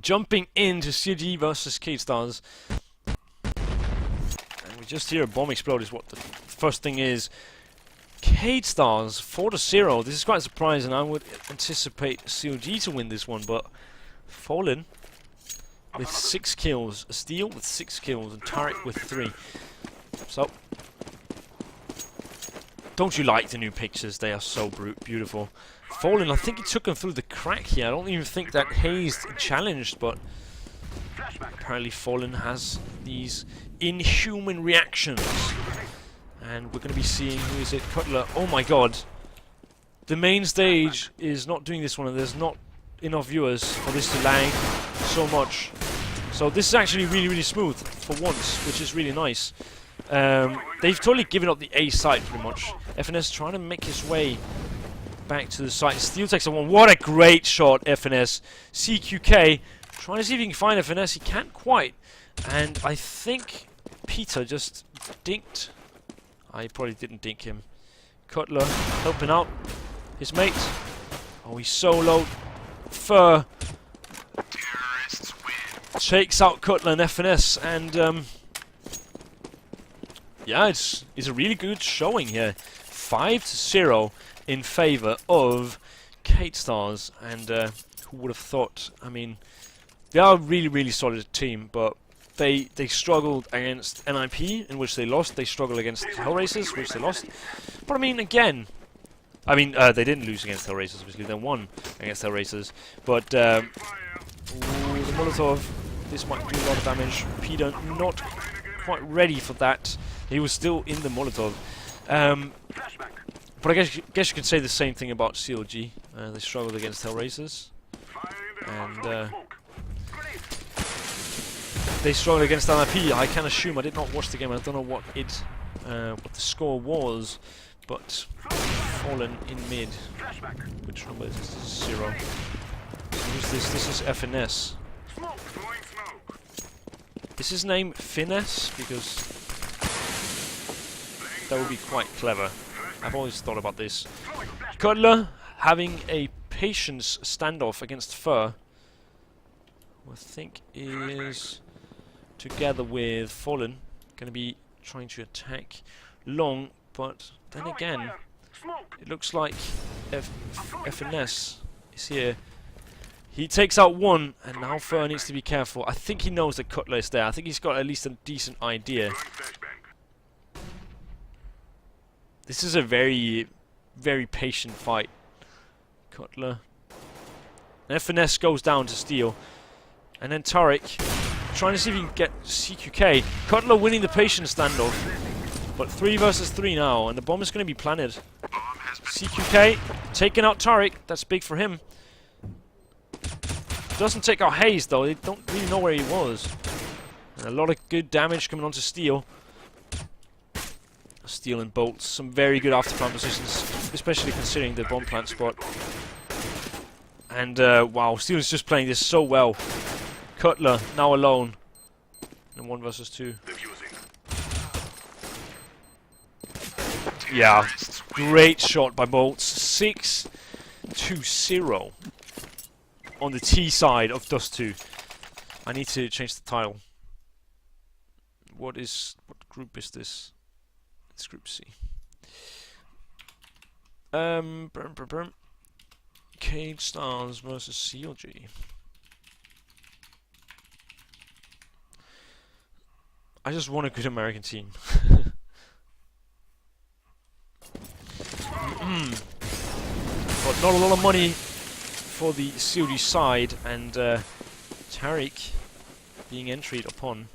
Jumping into CG versus K-Stars. And we just hear a bomb explode is what the first thing is. K-Stars 4-0. This is quite surprising. I would anticipate COG to win this one, but Fallen with 6 kills, a Steel with 6 kills, and Tarek with 3. So, don't you like the new pictures? They are so beautiful. Fallen, I think he took him through the crack here. I don't even think that Hazed challenged, but apparently Fallen has these inhuman reactions. And we're going to be seeing, who is it? Cutler. Oh my god. The main stage is not doing this one, and there's not enough viewers for this to lag so much. So this is actually really, really smooth for once, which is really nice. They've totally given up the A site, pretty much. FNS trying to make his way back to the site. Steel takes a one. What a great shot, FNS. CQK trying to see if he can find FNS. He can't quite. And I think Peter just dinked. I probably didn't dink him. Cutler helping out his mate. Oh, he's soloed. Fur takes out Cutler and FNS, and yeah, it's a really good showing here. 5-0 in favour of K-Stars, and who would have thought? I mean, they are a really, really solid team, but they struggled against NIP, in which they lost. They struggled against Hellraisers, which they lost. But I mean, again, they didn't lose against Hellraisers, obviously. They won against Hellraisers. But ooh, the Molotov, this might do a lot of damage. Peter not quite ready for that. He was still in the Molotov. But I guess you could say the same thing about CLG. They struggled against Hellraisers. And they struggled against NIP. I can assume, I did not watch the game, I don't know what the score was, but Fallen in mid. Which number is this? This is 0. Who's this? This is FNS. Is his name Finesse? Because that would be quite clever. I've always thought about this. Cutler having a patience standoff against Fur, who I think is together with Fallen, going to be trying to attack long, but then again, it looks like FNS is here. He takes out one, and now Fur needs to be careful. I think he knows that Cutler is there. I think he's got at least a decent idea. This is a very, very patient fight. Cutler. And FNS goes down to Steel. And then Tarek trying to see if he can get CQK. Cutler winning the patient standoff. But 3 versus 3 now, and the bomb is going to be planted. CQK taking out Tarek. That's big for him. Doesn't take out Hayes though. They don't really know where he was. And a lot of good damage coming onto Steel. Steel and bolts. Some very good afterplant positions, especially considering the bomb plant spot. And wow, Steel is just playing this so well. Cutler now alone in 1 versus 2. Yeah, great shot by bolts. 6-0 on the T side of Dust 2. I need to change the title. What group is this? It's Group C. K-Stars versus CLG. I just want a good American team. But not a lot of money for the COD side, and Tariq being entryed upon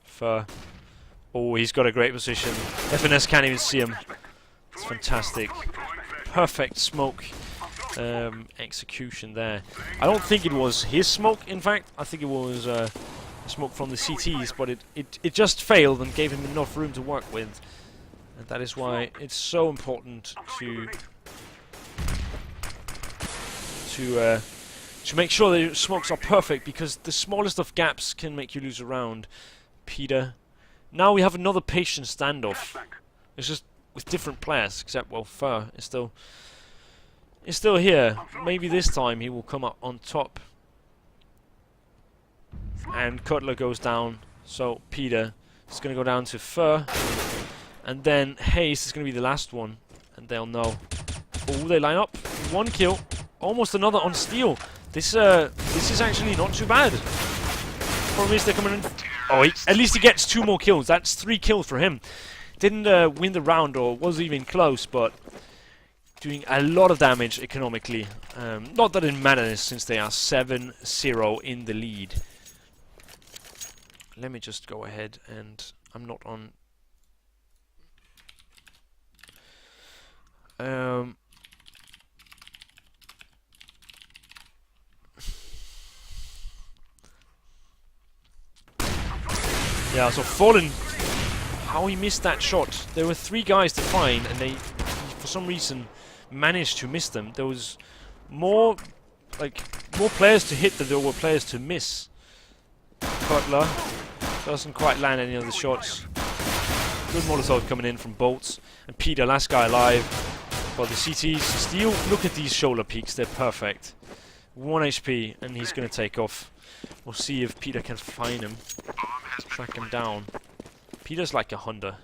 for... Oh, he's got a great position. FNS can't even see him. It's fantastic. Perfect smoke execution there. I don't think it was his smoke, in fact. I think it was smoke from the CTs, but it just failed and gave him enough room to work with. And that is why it's so important to make sure that your smokes are perfect, because the smallest of gaps can make you lose a round. Peter. Now we have another patient standoff. It's just with different players, except, well, Fur is still here. Maybe this time he will come up on top. And Cutler goes down. So Peter is going to go down to Fur. And then Hayes is going to be the last one. And they'll know. Oh, they line up. 1 kill. Almost another on Steel. This is actually not too bad. Problem is they're coming in. Oh, at least he gets 2 more kills. That's 3 kills for him. Didn't win the round or was even close, but doing a lot of damage economically. Not that it matters since they are 7-0 in the lead. Let me just go ahead and I'm not on. Yeah, so Fallen, how he missed that shot. There were 3 guys to find, and they, for some reason, managed to miss them. There was more players to hit than there were players to miss. Cutler doesn't quite land any of the shots. Good Molotov coming in from Bolts. And Peter, last guy alive. For the CTs, Steel, look at these shoulder peaks, they're perfect. 1 HP, and he's going to take off. We'll see if Peter can find him. Track him down. Peter's like a hunter.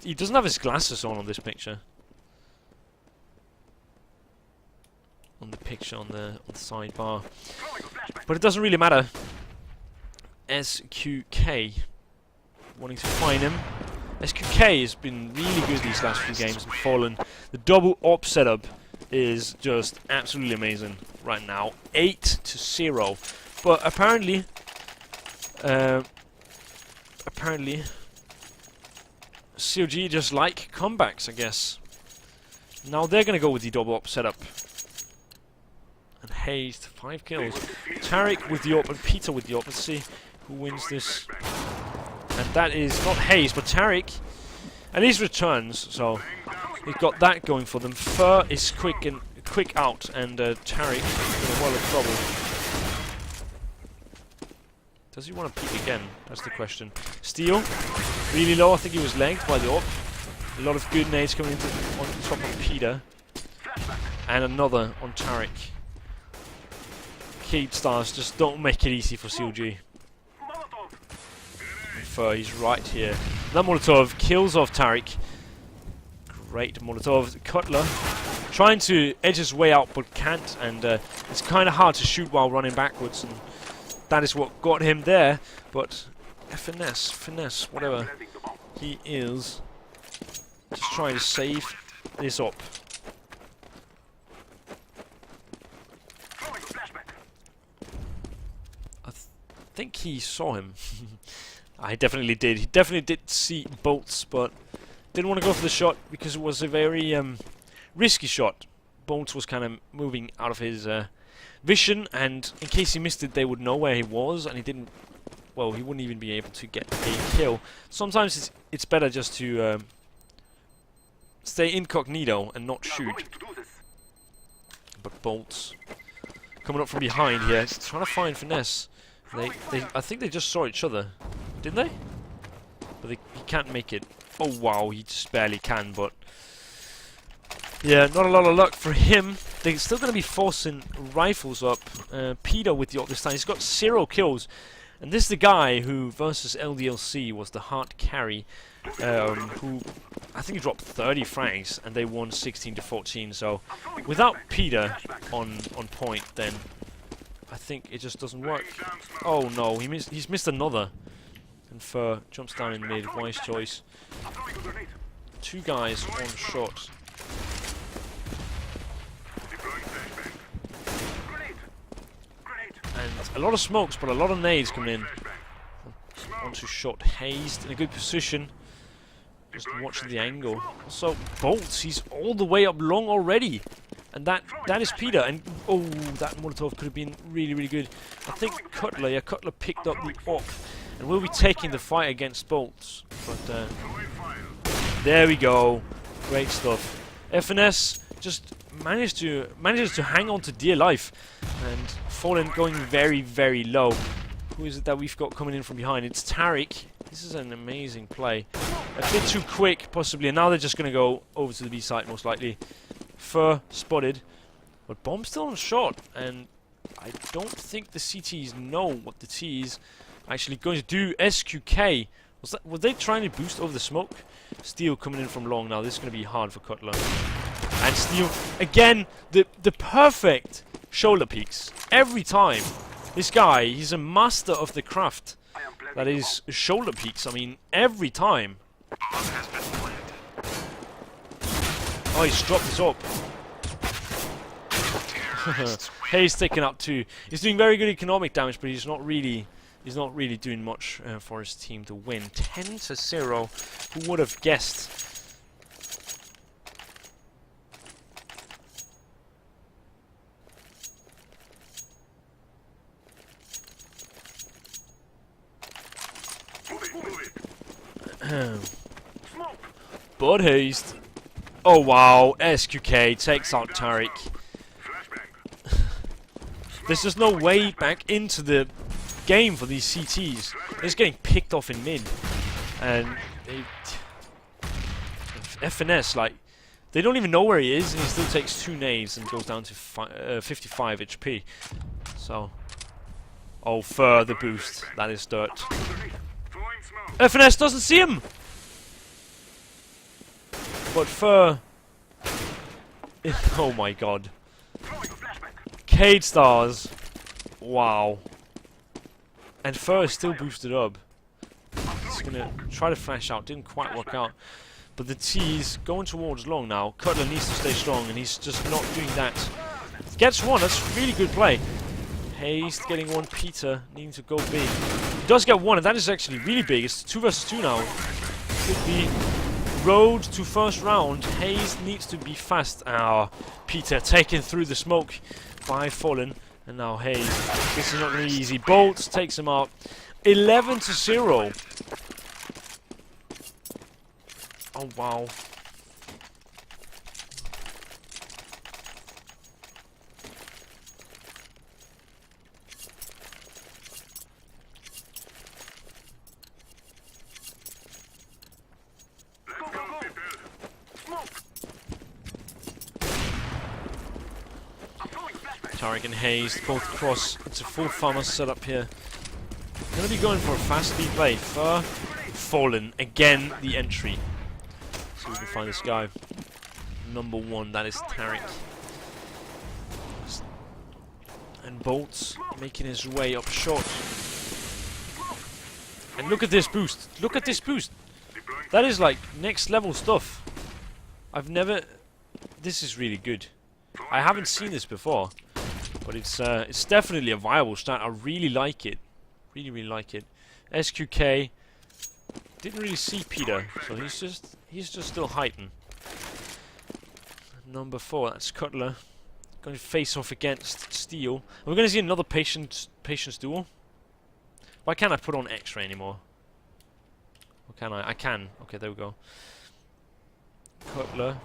He doesn't have his glasses on this picture. On the picture on the sidebar. But it doesn't really matter. SQK. Wanting to find him. SQK has been really good these last few games and Fallen. The double op setup is just absolutely amazing right now. 8-0. But apparently COG just like comebacks, I guess. Now they're gonna go with the double op setup. And Hayes, 5 kills. Tariq with the op and Peter with the op. Let's see who wins this. And that is not Hayes, but Tariq. And his returns, so they've got that going for them. Fur is quick out, and Tariq is in a world of trouble. Does he want to peek again? That's the question. Steel, really low. I think he was legged by the op. A lot of good nades coming into on top of Peter. And another on Tariq. Keep stars, just don't make it easy for COG. He's right here. That Molotov kills off Tariq. Great Molotov. Cutler trying to edge his way out but can't, and it's kind of hard to shoot while running backwards, and that is what got him there. But finesse, whatever he is, just trying to save this up. I think he saw him. I definitely did. He definitely did see Bolts, but didn't want to go for the shot because it was a very risky shot. Bolts was kind of moving out of his vision, and in case he missed it, they would know where he was, and he didn't. Well, he wouldn't even be able to get a kill. Sometimes it's better just to stay incognito and not shoot. But Bolts coming up from behind here, trying to find finesse. I think they just saw each other. Didn't they? But he can't make it. Oh wow, he just barely can, but yeah, not a lot of luck for him. They're still going to be forcing rifles up. Peter with the op this time. He's got 0 kills. And this is the guy who, versus LDLC, was the hard carry, who I think he dropped 30 frags, and they won 16-14. So without Peter on point, then I think it just doesn't work. Oh no, he's missed another. And Fur jumps down in mid, wise choice. 2 guys on shot. And a lot of smokes, but a lot of nades coming in. Onto shot. Hazed in a good position. Just watching the angle. Also, Bolts, he's all the way up long already. And that is Peter. And oh, that Molotov could have been really, really good. I think Cutler picked up the op. And we'll be taking the fight against Bolts. But there we go. Great stuff. FNS just manages to hang on to dear life. And Fallen going very, very low. Who is it that we've got coming in from behind? It's Tariq. This is an amazing play. A bit too quick, possibly. And now they're just going to go over to the B site, most likely. Fur spotted. But Bomb's still on shot. And I don't think the CTs know what the T is actually going to do. SQK. Were they trying to boost over the smoke? Steel coming in from long now. This is going to be hard for Cutler. And Steel, again, the perfect shoulder peaks. Every time. This guy, he's a master of the craft. That is shoulder peaks. I mean, every time. Oh, he's dropped this up. Hayes taking up 2. He's doing very good economic damage, but he's not really doing much for his team to win. 10-0. Who would have guessed? Bud Hayes. Oh wow, SQK takes out Tariq. There's just no way back into the game for these CTs. They're just getting picked off in mid. And FNS, like, they don't even know where he is, and he still takes 2 nades and goes down to 55 HP. So, oh, further boost. That is dirt. FNS doesn't see him! But Fur... oh my god. Cade stars. Wow. And Fur is still boosted up. He's gonna try to flash out. Didn't quite work out. But the T's going towards long now. Cutler needs to stay strong, and he's just not doing that. Gets 1. That's really good play. Hayes getting 1. Peter needing to go big. He does get 1, and that is actually really big. It's 2 versus 2 now. Could be road to first round. Hayes needs to be fast. Ah, Peter taken through the smoke by Fallen. And now Hayes. This is not going to be easy. Bolts takes him out. 11-0. Oh, wow. Tariq and Hayes both cross. It's a full farmer setup here. Gonna be going for a fast speed play. Fur, Fallen. Again, the entry. So we can find this guy. Number 1, that is Tariq. And Bolts making his way up short. And look at this boost. Look at this boost. That is like next level stuff. I've never... This is really good. I haven't seen this before. But it's definitely a viable start. I really like it. Really like it. SQK didn't really see Peter, so he's just still hiding. Number 4, that's Cutler. Going to face off against Steel. And we're going to see another patience duel. Why can't I put on X-ray anymore? Or can I? I can. Okay, there we go. Cutler.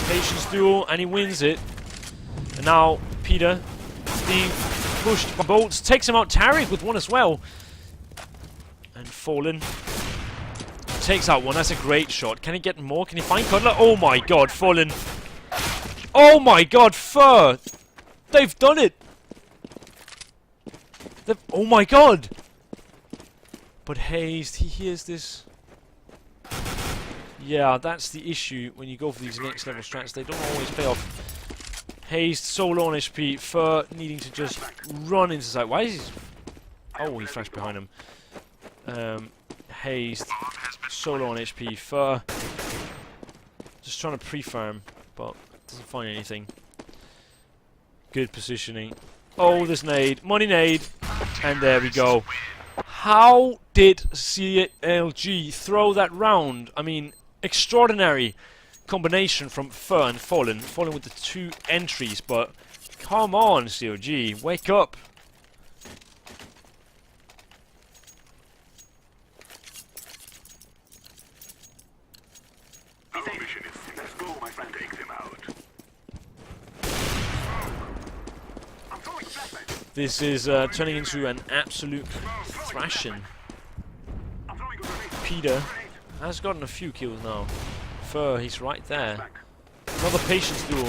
Patience duel, and he wins it. And now Peter being pushed by Bolts, takes him out. Tariq with 1 as well. And Fallen takes out 1. That's a great shot. Can he get more? Can he find Cutler? Oh my god, Fallen. Oh my god, Fur. They've done it. Oh my god. But Hayes, he hears this. Yeah, that's the issue when you go for these next level strats. They don't always pay off. Hayes so low on HP. Fur needing to just run into sight. Why is he... Oh, he flashed behind him. Hayes so low on HP. Fur just trying to pre-farm, but doesn't find anything. Good positioning. Oh, this nade. Money nade. And there we go. How did CLG throw that round? I mean, extraordinary combination from Fur and Fallen. Fallen with the 2 entries, but come on, CLG, wake up. Our mission is let's go, my friend. Take them out. This is turning into an absolute thrashing. Peter has gotten a few kills now. Fur, he's right there. Another patience duel.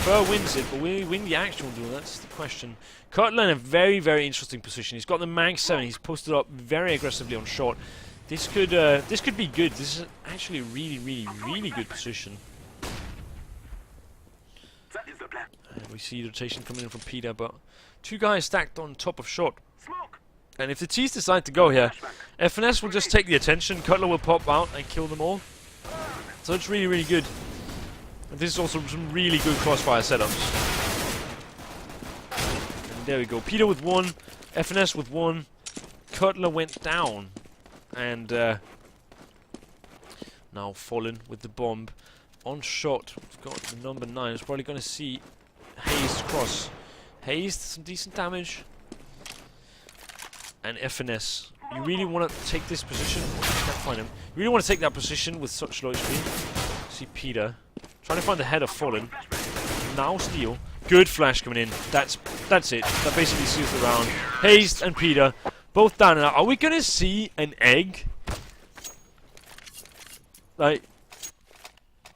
Fur wins it, but will he win the actual duel? That's the question. Cutler in a very, very interesting position. He's got the Mag 7. He's posted up very aggressively on short. This could be good. This is actually a really, really, really good position. That is the plan. And we see rotation coming in from Peter, but two guys stacked on top of short. Smoke. And if the T's decide to go here, FNS will just take the attention. Cutler will pop out and kill them all. So it's really, really good. And this is also some really good crossfire setups. And there we go. Peter with 1, FNS with 1. Cutler went down. And now Fallen with the bomb. On shot, we've got the number 9. It's probably going to see Hazed cross. Hazed, some decent damage. And FNS. You really want to take this position. I can't find him. You really want to take that position with such low HP. See Peter. Trying to find the head of Fallen. Now Steel. Good flash coming in. That's it. That basically seals the round. Hazed and Peter. Both down and out. Are we going to see an egg? Like,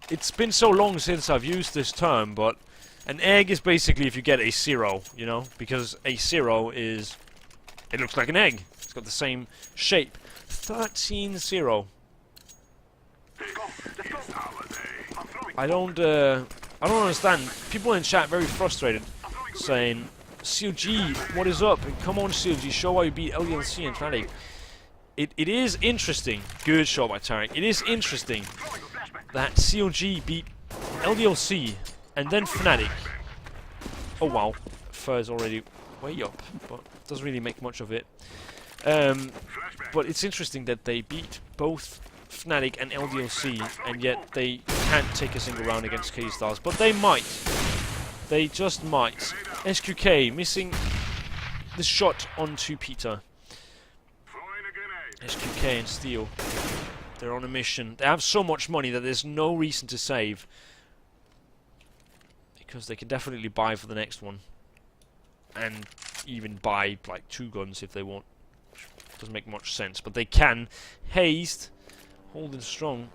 it's been so long since I've used this term, but an egg is basically if you get a 0, you know? Because a 0 is... It looks like an egg. It's got the same shape. 13-0. I don't understand. People in chat very frustrated, saying, COG, what is up? And come on, COG, show why you beat LDLC and Fnatic. It is interesting. Good shot by Tarek. It is interesting that COG beat LDLC and then Fnatic. Oh wow, Fur's already way up, but doesn't really make much of it. But it's interesting that they beat both Fnatic and LDLC, and yet they can't take a single round against K-Stars. But they might. They just might. SQK missing the shot onto Peter. SQK and Steel. They're on a mission. They have so much money that there's no reason to save. Because they can definitely buy for the next one. And even buy like 2 guns if they want. Doesn't make much sense, but they can. Hazed. Holding strong.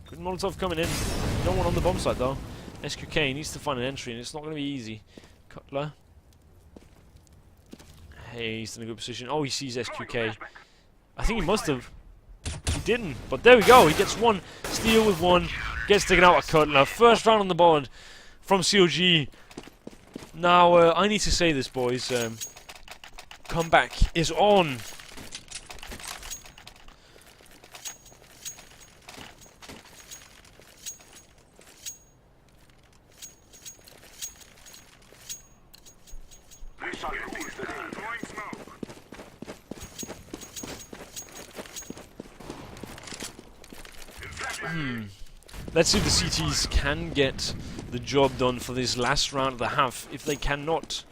Good Molotov coming in. No one on the bomb site though. SQK needs to find an entry and it's not going to be easy. Cutler. Hazed in a good position. Oh, he sees SQK. I think he must have. He didn't, but there we go. He gets 1. Steel with 1. Gets taken out by Cutler. First round on the board from COG. Now, I need to say this, boys. Comeback is on. Let's see if the CTs can get the job done for this last round of the half. If they cannot,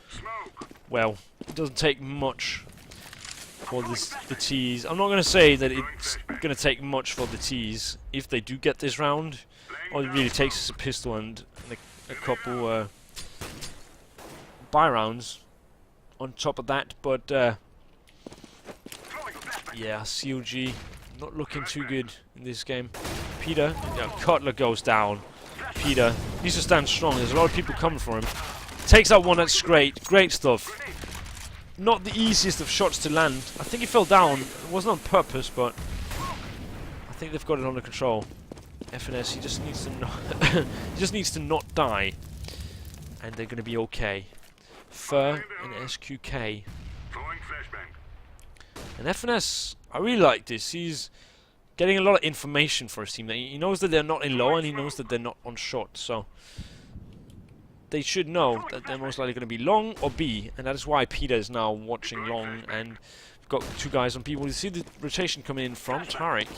well, it doesn't take much for the T's. I'm not going to say that it's going to take much for the T's if they do get this round. All it really takes is a pistol and a couple buy rounds on top of that. But yeah, COG not looking too good in this game. Peter, yeah, Cutler goes down. Peter needs to stand strong. There's a lot of people coming for him. Takes out 1. That's great. Great stuff. Not the easiest of shots to land. I think he fell down. It wasn't on purpose, but I think they've got it under control. FNS, he just needs to not he just needs to not die, and they're going to be okay. Fur and SQK. And FNS, I really like this. He's getting a lot of information for his team. He knows that they're not in low, and he knows that they're not on short. So they should know that they're most likely going to be long or B, and that is why Peter is now watching long. And we've got 2 guys on B. You see the rotation coming in from Tarek,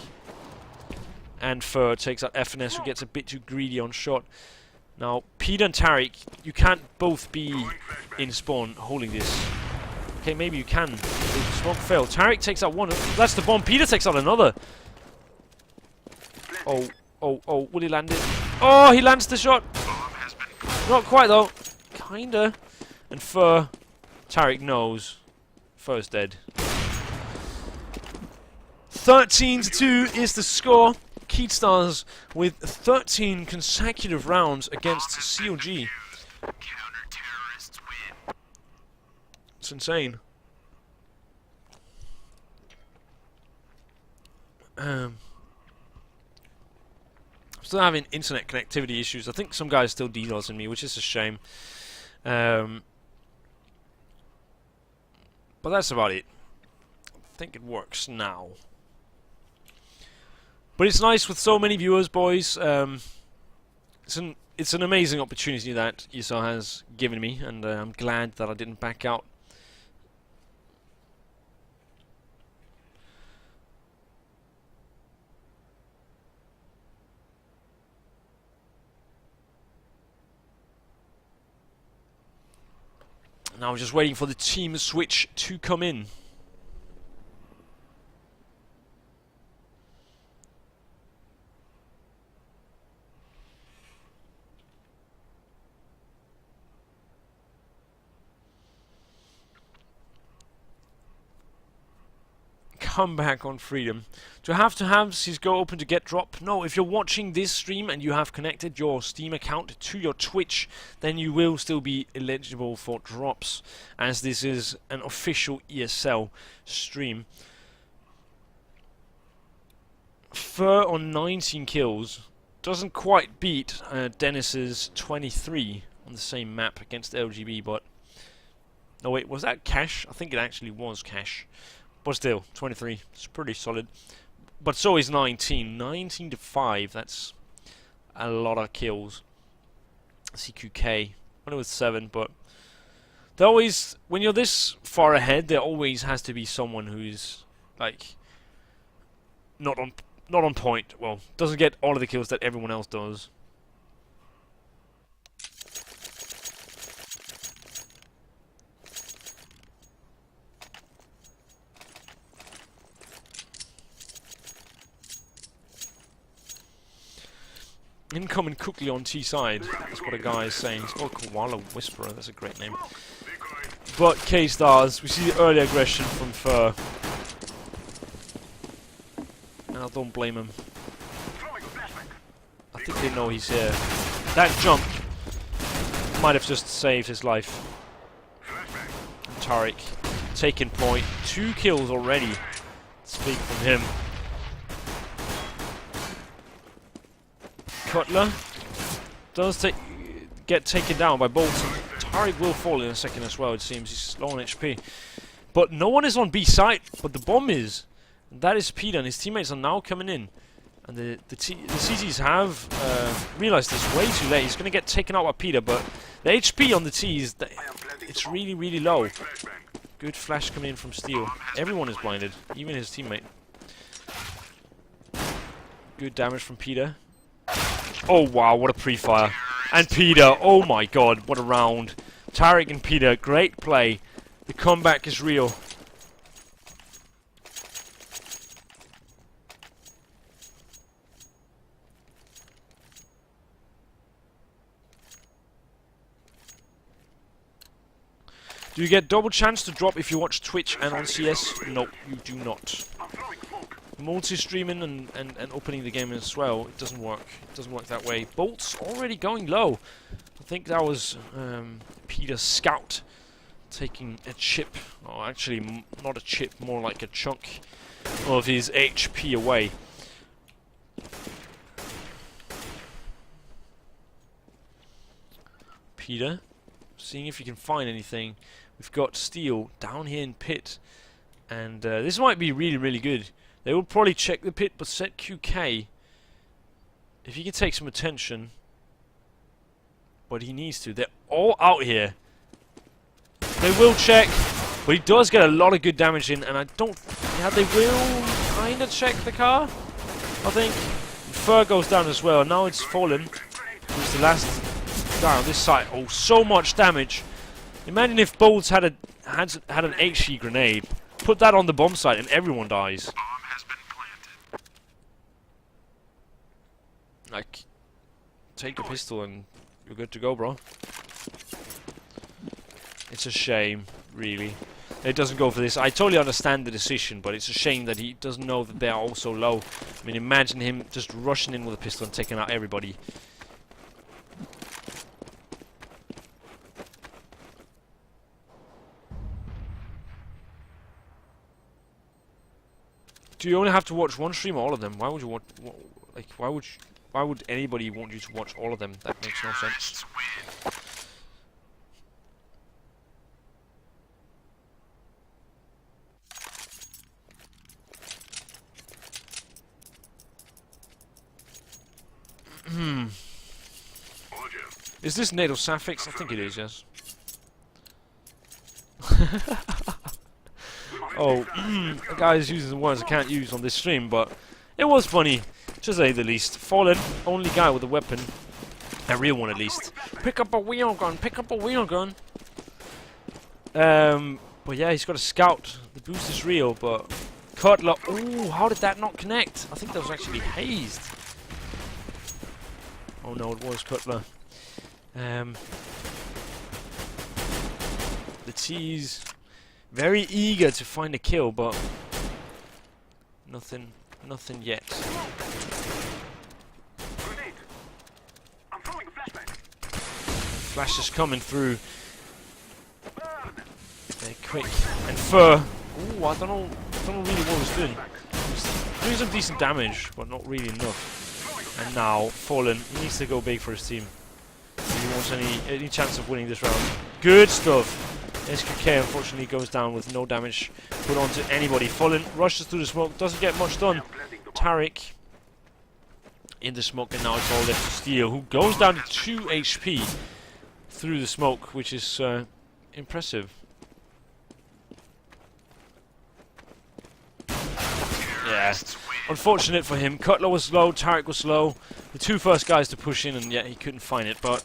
and Fur takes out FNS, who gets a bit too greedy on shot. Now Peter and Tarek, you can't both be in spawn holding this. Okay, maybe you can. Smoke failed. Tarek takes out 1. That's the bomb. Peter takes out another. Oh, will he land it? Oh, he lands the shot! Not quite though. Kinda. And Fur, Tarek knows. Fur's dead. 13-2 is the score. Keystars with 13 consecutive rounds against COG. It's insane. Still having internet connectivity issues. I think some guys still DDoSing me, which is a shame. But that's about it. I think it works now. But it's nice with so many viewers, boys. It's an amazing opportunity that ESL has given me, and I'm glad that I didn't back out. Now I'm just waiting for the team switch to come in. Come back on Freedom. Do I have to have CSGO open to get drop? No, if you're watching this stream and you have connected your Steam account to your Twitch, then you will still be eligible for drops, as this is an official ESL stream. Fur on 19 kills doesn't quite beat Dennis's 23 on the same map against LGB, but... No wait, was that Cash? I think it actually was Cash. But still, 23, it's pretty solid. But so is 19. 19 to 5, that's a lot of kills. CQK, only with 7, but... There always, when you're this far ahead, there always has to be someone who's, like, not on point. Well, doesn't get all of the kills that everyone else does. Incoming quickly on T side. That's what a guy is saying. He's called Koala Whisperer. That's a great name. But K-Stars, we see the early aggression from Fur. And I don't blame him. I think they know he's here. That jump might have just saved his life. And Tariq taking point. 2 kills already. It's big from him. Cutler does get taken down by Bolts. Tariq will fall in a second as well, it seems. He's low on HP. But no one is on B side, but the bomb is. And that is Peter, and his teammates are now coming in. And the CTs have realized this way too late. He's going to get taken out by Peter, but the HP on the T's, it's really, really low. Good flash coming in from Steel. Everyone is blinded, even his teammate. Good damage from Peter. Oh wow, what a pre-fire. And Peter, oh my god, what a round. Tariq and Peter, great play. The comeback is real. Do you get double chance to drop if you watch Twitch and on CS? No, you do not. Multi-streaming and opening the game as well, it doesn't work. It doesn't work that way. Bolt's already going low. I think that was Peter's scout taking a chip. Oh, actually, not a chip, more like a chunk of his HP away. Peter, seeing if you can find anything. We've got Steel down here in pit. And this might be really, really good. They will probably check the pit, but set QK. If he can take some attention. But he needs to. They're all out here. They will check. But he does get a lot of good damage in. And I don't... Yeah, they will kind of check the car. I think. Fur goes down as well. Now it's Fallen. Who's the last guy on this side. Oh, so much damage. Imagine if Bolts had an HE grenade. Put that on the bomb site and everyone dies. Like, take a pistol and you're good to go, bro. It's a shame, really. It doesn't go for this. I totally understand the decision, but it's a shame that he doesn't know that they are all so low. I mean, imagine him just rushing in with a pistol and taking out everybody. Do you only have to watch one stream or all of them? Why would you want... Like, why would anybody want you to watch all of them? That makes no sense. Is this NATO suffix? I think it is, yes. Oh, the guy is using the words I can't use on this stream, but it was funny, to say the least. Fallen, only guy with a weapon. A real one, at least. Pick up a wheel gun, pick up a wheel gun. But yeah, he's got a scout. The boost is real, but... Cutler, ooh, how did that not connect? I think that was actually hazed. Oh no, it was Cutler. The T's very eager to find a kill, but nothing yet. Flash is coming through. Very quick and fur. Ooh, I don't know really what he's doing. He's doing some decent damage, but not really enough. And now Fallen, he needs to go big for his team. If he wants any chance of winning this round. Good stuff. SQK unfortunately goes down with no damage put onto anybody. Fallen rushes through the smoke, doesn't get much done. Tariq in the smoke, and now it's all left to Steel, who goes down to 2 HP through the smoke, which is impressive. Yeah, unfortunate for him. Cutler was slow, Tariq was slow. The two first guys to push in, and yet he couldn't find it. But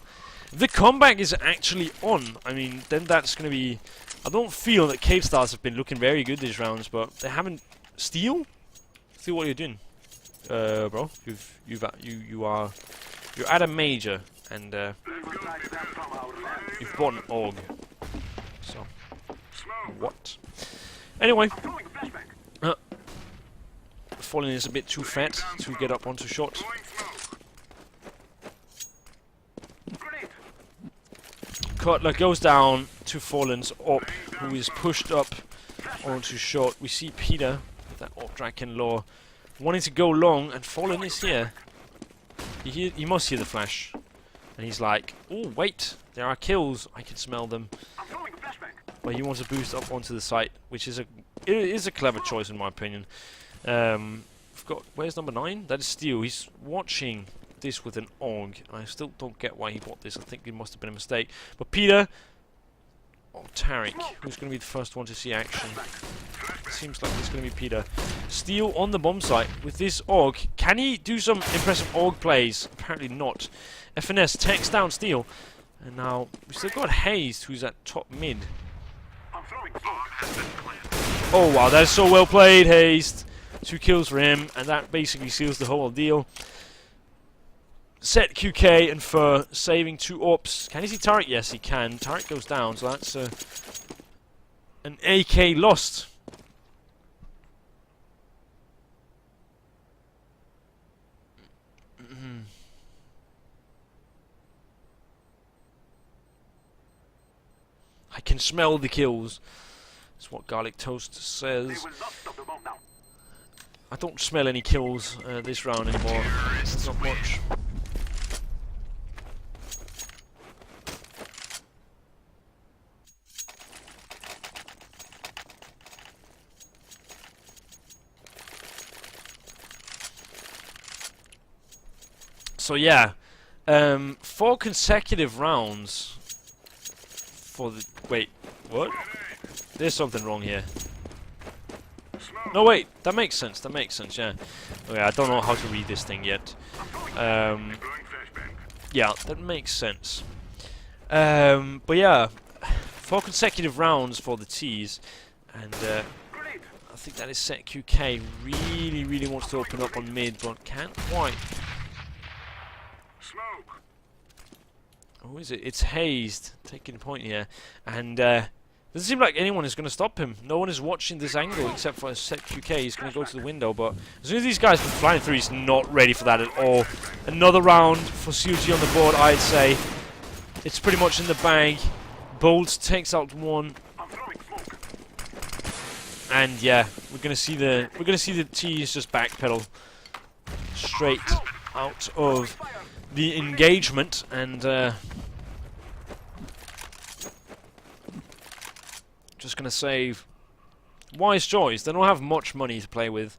the comeback is actually on. I mean, then that's going to be... I don't feel that Cave Stars have been looking very good these rounds, but they haven't... Steel? Steel, what are you doing? Bro, you're at a major, and you've bought an AUG. So, what? Anyway, Fallen is a bit too fat to get up onto shot. Cutler goes down to Fallen's op, who is pushed up onto short. We see Peter with that op Draken Law wanting to go long, and Fallen is here. He must hear the flash. And he's like, oh wait, there are kills, I can smell them. But he wants to boost up onto the site, which is a clever choice in my opinion. We've got, where's number 9? That is Steel. He's watching this with an AUG, and I still don't get why he bought this. I think it must have been a mistake. But Peter, or Tariq, who's going to be the first one to see action? Seems like it's going to be Peter. Steel on the bomb site with this AUG. Can he do some impressive AUG plays? Apparently not. FNS takes down Steel, and now we still got Hazed, who's at top mid. Oh wow, that is so well played, Hazed. 2 kills for him, and that basically seals the whole deal. Set QK and Fur saving 2 ops. Can he see Tariq? Yes, he can. Tariq goes down, so that's an AK lost. I can smell the kills. That's what Garlic Toast says. I don't smell any kills this round anymore. It's not much. So yeah, 4 consecutive rounds for the... Wait, what? There's something wrong here. No, wait, that makes sense, yeah. Okay, I don't know how to read this thing yet. Yeah, that makes sense. But yeah, 4 consecutive rounds for the T's, and I think that is set QK. Really wants to open up on mid, but can't quite. Who is it? It's Hazed taking a point here, and Doesn't seem like anyone is going to stop him. No one is watching this angle except for Set QK. He's going to go to the window, but as soon as these guys come flying through, he's not ready for that at all. Another round for COG on the board, I'd say. It's pretty much in the bag. Bolt takes out one. And yeah, we're gonna see the T's just backpedal straight out of the engagement, and just gonna save wise choice. They don't have much money to play with,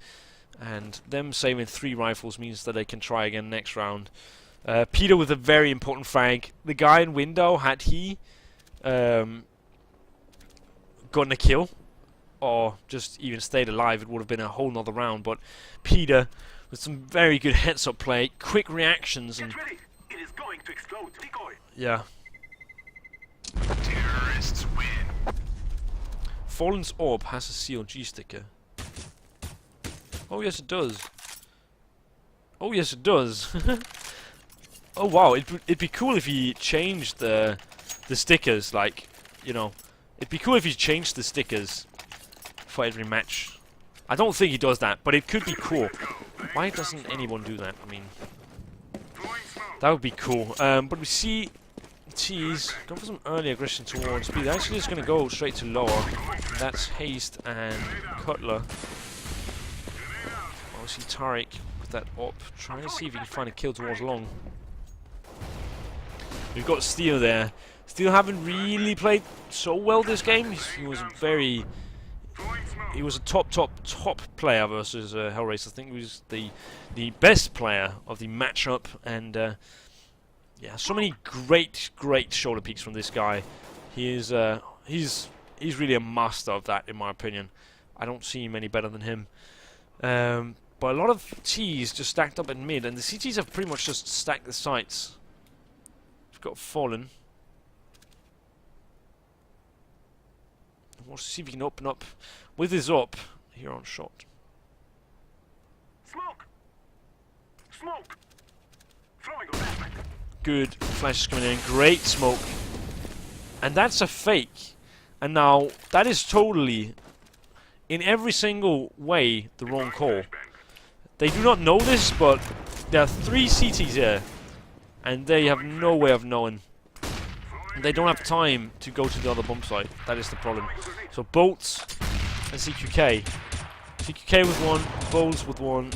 and them saving 3 rifles means that they can try again next round. Peter with a very important frag. The guy in window, had he gotten a kill or just even stayed alive, it would have been a whole nother round. But Peter with some very good heads-up play, quick reactions, and It is going to explode. Decoy. yeah. Terrorists win. Fallen's orb has a CLG sticker. Oh yes, it does. Oh yes, it does. Oh wow, it'd be cool if he changed the stickers, like, you know, it'd be cool if he changed the stickers for every match. I don't think he does that, but it could be cool. Why doesn't anyone do that? I mean, that would be cool. But we see T's go for some early aggression towards B. They're actually just going to go straight to lower. That's Haste and Cutler. Obviously Tariq with that op, trying to see if he can find a kill towards long. We've got Steel there. Steel haven't really played so well this game. He was a top player versus Hellraiser. I think he was the best player of the matchup, and yeah, so many great shoulder peeks from this guy. He is he's really a master of that, in my opinion. I don't see him any better than him. But a lot of T's just stacked up in mid, and the CTs have pretty much just stacked the sites. We've got Fallen. We'll see if he can open up with his up here on shot. Smoke. Smoke. Throwing a flashback. Good flashes coming in. Great smoke. And that's a fake. And now, that is totally, in every single way, the wrong call. They do not know this, but there are 3 CTs here. And they have no way of knowing. They don't have time to go to the other bomb site. That is the problem. So Bolts and CQK. CQK with 1, Bolts with 1,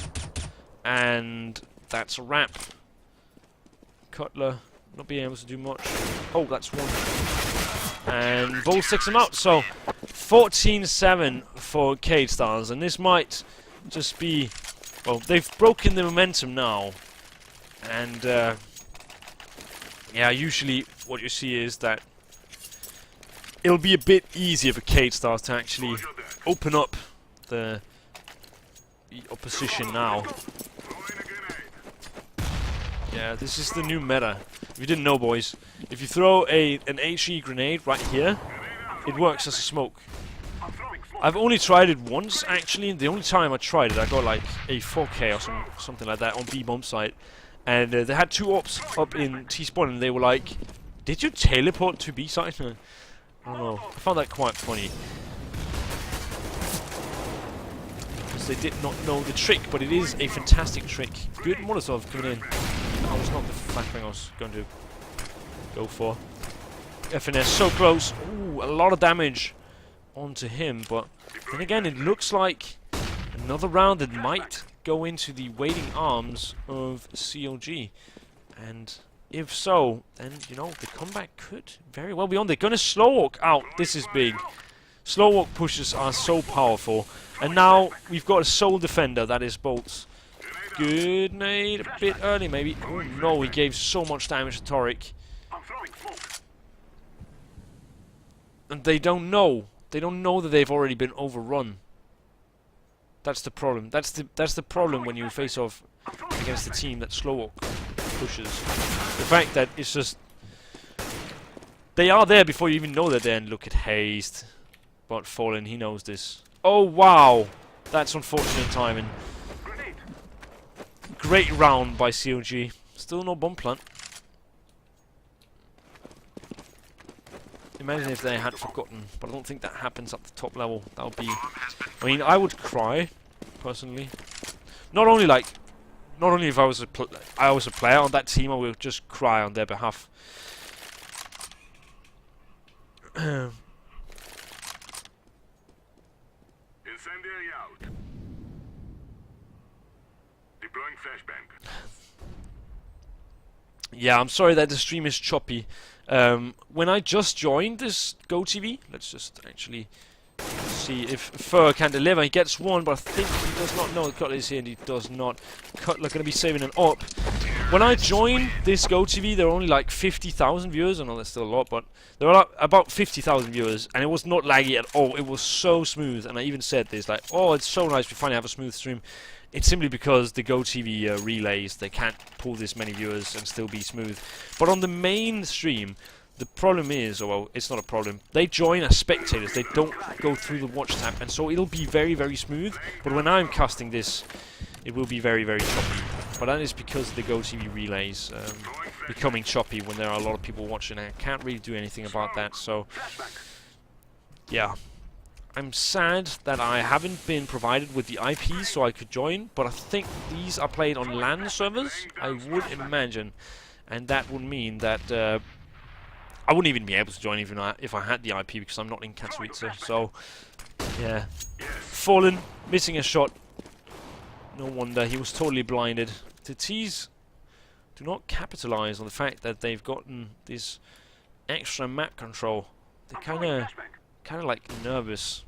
and that's a wrap. Cutler not being able to do much. Oh, that's 1. And Bolts takes him out. So 14-7 for Cade Stars, and this might just be, well, they've broken the momentum now, and yeah, usually what you see is that it'll be a bit easier for Cade Stars to actually open up the opposition now. Yeah, this is the new meta. If you didn't know, boys, if you throw an HE grenade right here, it works as a smoke. I've only tried it once, actually. The only time I tried it, I got like a 4K or something like that on B bomb site. And they had 2 ops up in T-spawn, and they were like, "Did you teleport to B site?" I don't know. I found that quite funny. Because they did not know the trick, but it is a fantastic trick. Good Molotov coming in. That was not the flashbang I was going to go for. FNS so close. Ooh, a lot of damage onto him, but then again, it looks like another round that might go into the waiting arms of CLG, and if so, then, you know, the comeback could very well be on. They're going to slow walk out. This is big. Slow walk pushes are so powerful, and now we've got a sole defender, that is Bolts. Good nade, a bit early maybe. Oh no, he gave so much damage to Tariq. And they don't know. They don't know that they've already been overrun. That's the problem. That's the problem when you face off against a team that slow walk pushes. The fact that it's just they are there before you even know they're there. And look at Haste, but Fallen, he knows this. Oh wow, that's unfortunate timing. Great round by CLG. Still no bomb plant. Imagine if they had forgotten, but I don't think that happens at the top level. That would be... I mean, I would cry, personally. Not only if I was a player on that team, I would just cry on their behalf. Incendiary out. Deploying flashbang. Yeah, I'm sorry that the stream is choppy. When I just joined this GoTV, let's just actually see if Fur can deliver. He gets one, but I think he does not know. Cutler is here, and he does not. Cutler going to be saving an op. When I joined this GoTV, there were only like 50,000 viewers. I know that's still a lot, but there were about 50,000 viewers, and it was not laggy at all. It was so smooth, and I even said this, like, oh, it's so nice we finally have a smooth stream. It's simply because the GoTV relays, they can't pull this many viewers and still be smooth. But on the main stream, the problem is, or well, it's not a problem, they join as spectators, they don't go through the watch tab, and so it'll be very, very smooth. But when I'm casting this, it will be very, very choppy. But that is because of the GoTV relays becoming choppy when there are a lot of people watching, and I can't really do anything about that, so... yeah. I'm sad that I haven't been provided with the IP so I could join, but I think these are played on LAN servers, I would imagine. And that would mean that I wouldn't even be able to join even if I had the IP, because I'm not in Katowice. So, yeah. Fallen, missing a shot. No wonder, he was totally blinded. The T's do not capitalize on the fact that they've gotten this extra map control. They're kind of like nervous.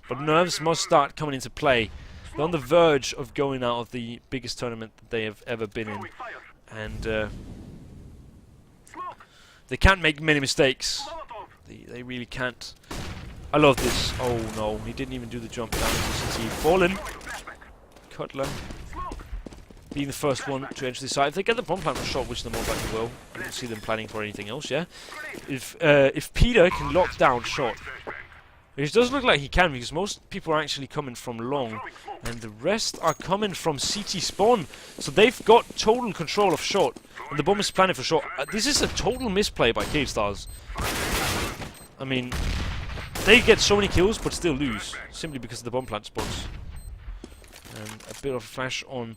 But nerves must start coming into play. They're on the verge of going out of the biggest tournament that they have ever been in. And they can't make many mistakes. They really can't. I love this. Oh no, he didn't even do the jump down into CT. Fallen. Cutler. Being the first one to enter the site. If they get the bomb plant shot, which they more likely will, I don't see them planning for anything else, yeah? If Peter can lock down short, which does look like he can, because most people are actually coming from long, and the rest are coming from CT spawn. So they've got total control of short, and the bomb is planning for short. This is a total misplay by Cave Stars. I mean, they get so many kills, but still lose, simply because of the bomb plant spawns. And a bit of a flash on...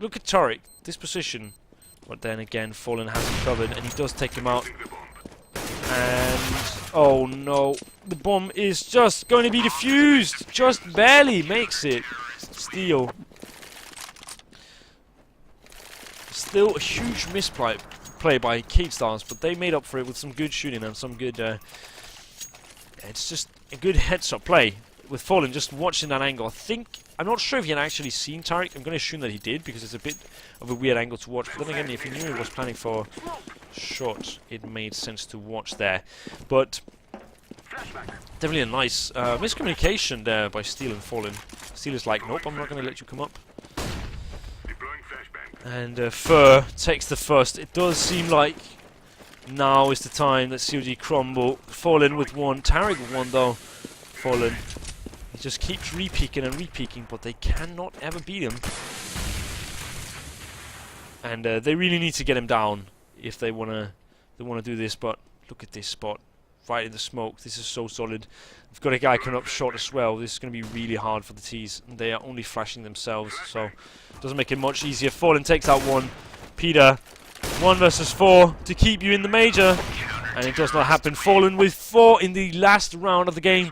look at Tariq, this position. But then again, Fallen has him covered, and he does take him out. And... oh no, the bomb is just going to be defused! Just barely makes it. Steal. Still a huge misplay by Cave Stars, but they made up for it with some good shooting and some good... it's just a good heads-up play. With Fallen, just watching that angle, I'm not sure if he had actually seen Tariq. I'm going to assume that he did, because it's a bit of a weird angle to watch. But then again, if he knew he was planning for shot, it made sense to watch there. But definitely a nice miscommunication there by Steel and Fallen. Steel is like, nope, I'm not going to let you come up. And Fur takes the first. It does seem like now is the time that COG crumble. Fallen with one, Tariq with one though. Fallen. He just keeps re-peeking and re-peeking, but they cannot ever beat him. And they really need to get him down if they wanna do this. But look at this spot, right in the smoke. This is so solid. We've got a guy coming up short as well. This is going to be really hard for the T's. And they are only flashing themselves, so it doesn't make it much easier. Fallen takes out one. Peter, 1 versus 4 to keep you in the major, and it does not happen. Fallen with 4 in the last round of the game.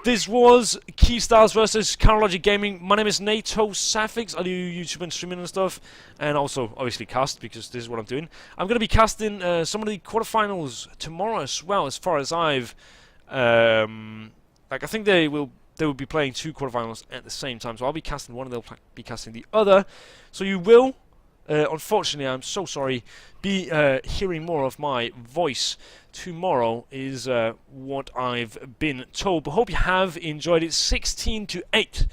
This was Keystars versus Carologic Gaming. My name is Nato Safix. I do YouTube and streaming and stuff, and also obviously cast, because this is what I'm doing. I'm going to be casting some of the quarterfinals tomorrow as well, as far as I've like, I think they will be playing 2 quarterfinals at the same time, so I'll be casting one and they'll be casting the other. So you will, unfortunately, I'm so sorry, be hearing more of my voice tomorrow, is what I've been told. But hope you have enjoyed it. 16-8